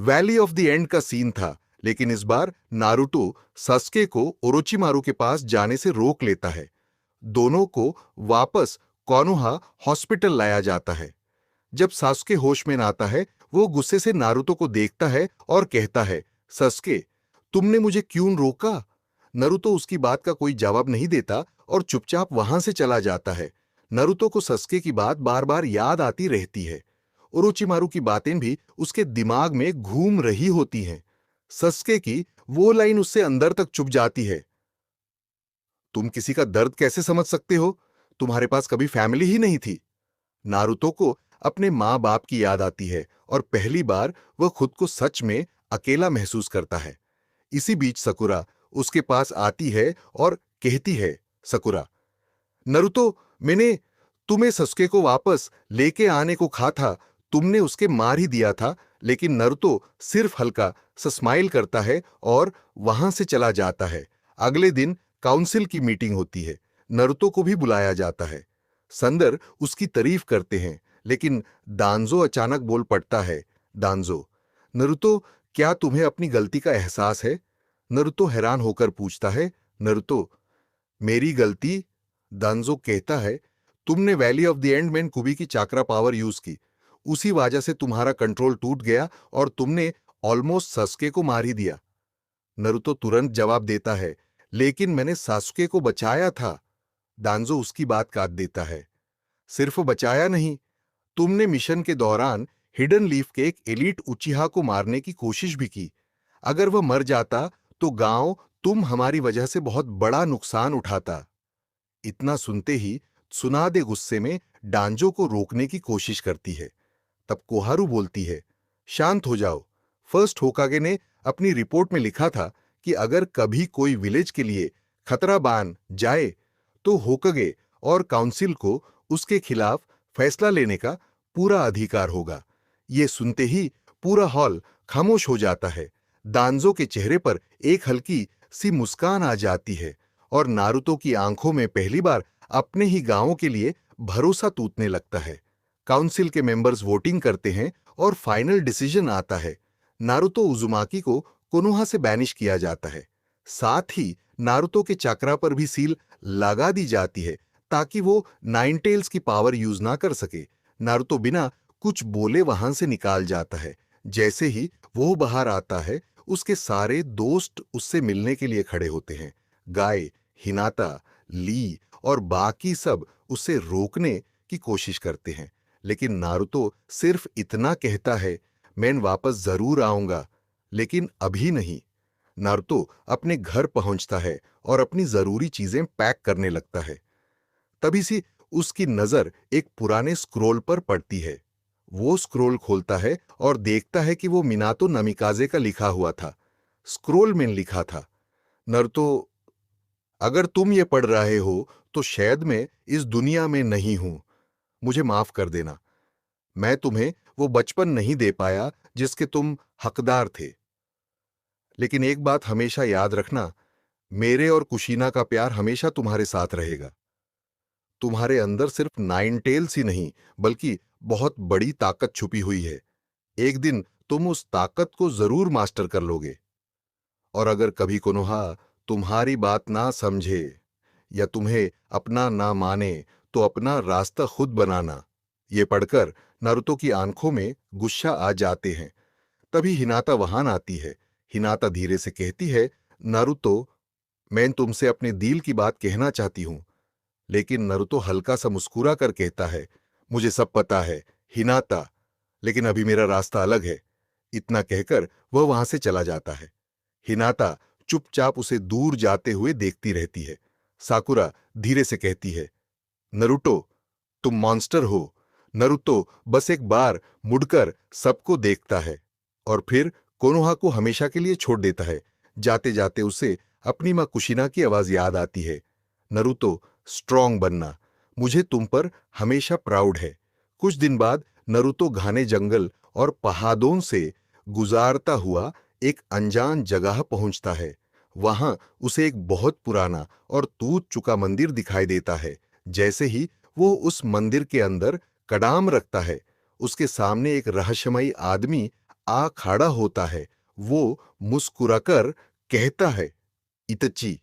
Valley of the end का scene था, लेकिन इस बार नारुतो सास्के को ओरोचिमारू के पास जाने से रोक लेता है। दोनों को वापस कोनोहा हॉस्पिटल लाया जाता है। जब सास्के होश में आता है, वो गुस्से से नारुतो को देखता है और कहता है, सास्के, तुमने मुझे क्यों रोका? नारुतो उसकी बात का कोई जवाब नहीं देता और चुपचाप वहां से चला जाता है। नारुतो को सास्के की बात बार बार याद आती रहती है। ओरोचिमारू की बातें भी उसके दिमाग में घूम रही होती हैं। सास्के की वो लाइन उससे अंदर तक चुभ जाती है, तुम किसी का दर्द कैसे समझ सकते हो? तुम्हारे पास कभी फैमिली ही नहीं थी। नारुतो को अपने माँ बाप की याद आती है और पहली बार वह खुद को सच में अकेला महसूस करता है। इसी बीच सकुरा उसके पास आती है और कहती है, सकुरा, नरुतो, मैंने तुम्हें सस्के को वापस लेके आने को कहा था, तुमने उसके मार ही दिया था। लेकिन नरुतो सिर्फ हल्का सा स्माइल करता है और वहां से चला जाता है। अगले दिन काउंसिल की मीटिंग होती है। नरुतो को भी बुलाया जाता है। संदर उसकी तारीफ करते हैं, लेकिन दांजो अचानक बोल पड़ता है, दांजो, नरुतो, क्या तुम्हें अपनी गलती का एहसास है? नरुतो हैरान होकर पूछता है, नरुतो, मेरी गलती? दांजो कहता है, तुमने वैली ऑफ द एंड में कुबी की चाक्रा पावर यूज की। उसी वजह से तुम्हारा कंट्रोल टूट गया और तुमने ऑलमोस्ट सास्के को मार ही दिया। नरुतो तुरंत जवाब देता है, लेकिन मैंने सास्के को बचाया था। दांजो उसकी बात काट देता है, सिर्फ बचाया नहीं, तुमने मिशन के दौरान हिडन लीफ के एक एलीट उचिहा को मारने की कोशिश भी की। अगर वह मर जाता तो गांव तुम हमारी वजह से बहुत बड़ा नुकसान उठाता। इतना सुनते ही सुनादे गुस्से में डांजो को रोकने की कोशिश करती है। तब कोहारू बोलती है, शांत हो जाओ। फर्स्ट होकागे ने अपनी रिपोर्ट में लिखा था कि अगर कभी कोई विलेज के लिए खतरा बन जाए तो होकागे और काउंसिल को उसके खिलाफ फैसला लेने का पूरा अधिकार होगा। ये सुनते ही पूरा हॉल खामोश हो जाता है। दांजो के चेहरे पर एक हल्की सी मुस्कान आ जाती है और नारुतो की आंखों में पहली बार अपने ही गांवों के लिए भरोसा टूटने लगता है। काउंसिल के मेंबर्स वोटिंग करते हैं और फाइनल डिसीजन आता है। नारुतो उजुमाकी को कोनोहा से बैनिश किया जाता है। साथ ही नारुतो के चक्रा पर भी सील लगा दी जाती है ताकि वो नाइन टेल्स की पावर यूज ना कर सके। नारुतो बिना कुछ बोले वहां से निकाल जाता है। जैसे ही वो बाहर आता है, उसके सारे दोस्त उससे मिलने के लिए खड़े होते हैं। गाय, हिनाता, ली और बाकी सब उसे रोकने की कोशिश करते हैं, लेकिन नारुतो सिर्फ इतना कहता है, मैं वापस जरूर आऊंगा, लेकिन अभी नहीं। नारुतो अपने घर पहुंचता है और अपनी जरूरी चीजें पैक करने लगता है। तभी से उसकी नजर एक पुराने स्क्रोल पर पड़ती है। वो स्क्रोल खोलता है और देखता है कि वो मिनातो नमिकाजे का लिखा हुआ था। स्क्रोल में लिखा था, नारुतो, अगर तुम ये पढ़ रहे हो तो शायद मैं इस दुनिया में नहीं हूं। मुझे माफ कर देना। मैं तुम्हें वो बचपन नहीं दे पाया जिसके तुम हकदार थे। लेकिन एक बात हमेशा याद रखना, मेरे और कुशीना का प्यार हमेशा तुम्हारे साथ रहेगा। तुम्हारे अंदर सिर्फ नाइन टेल्स ही नहीं, बल्कि बहुत बड़ी ताकत छुपी हुई है। एक दिन तुम उस ताकत को जरूर मास्टर कर लोगे। और अगर कभी कोनोहा तुम्हारी बात ना समझे या तुम्हें अपना ना माने तो अपना रास्ता खुद बनाना। ये पढ़कर नारुतो की आंखों में गुस्सा आ जाते हैं। तभी हिनाता वहां आती है। हिनाता धीरे से कहती है, नारुतो, मैं तुमसे अपने दिल की बात कहना चाहती हूं। लेकिन नारुतो हल्का सा मुस्कुरा कर कहता है, मुझे सब पता है हिनाता, लेकिन अभी मेरा रास्ता अलग है। इतना कहकर वह वहां से चला जाता है। हिनाता चुपचाप उसे दूर जाते हुए देखती रहती है। साकुरा धीरे से कहती है, नरुतो, तुम मॉन्स्टर हो। नरुतो बस एक बार मुड़कर सबको देखता है और फिर कोनोहा को हमेशा के लिए छोड़ देता है। जाते जाते उसे अपनी मां कुशिना की आवाज याद आती है, नरुतो, स्ट्रांग बनना, मुझे तुम पर हमेशा प्राउड है। कुछ दिन बाद नरुतो घने जंगल और पहाड़ों से गुजारता हुआ एक अनजान जगह पहुंचता है। वहां उसे एक बहुत पुराना और टूट चुका मंदिर दिखाई देता है। जैसे ही वो उस मंदिर के अंदर कदम रखता है, उसके सामने एक रहस्यमयी आदमी आ खड़ा होता है, वो मुस्कुराकर कहता है, इतची।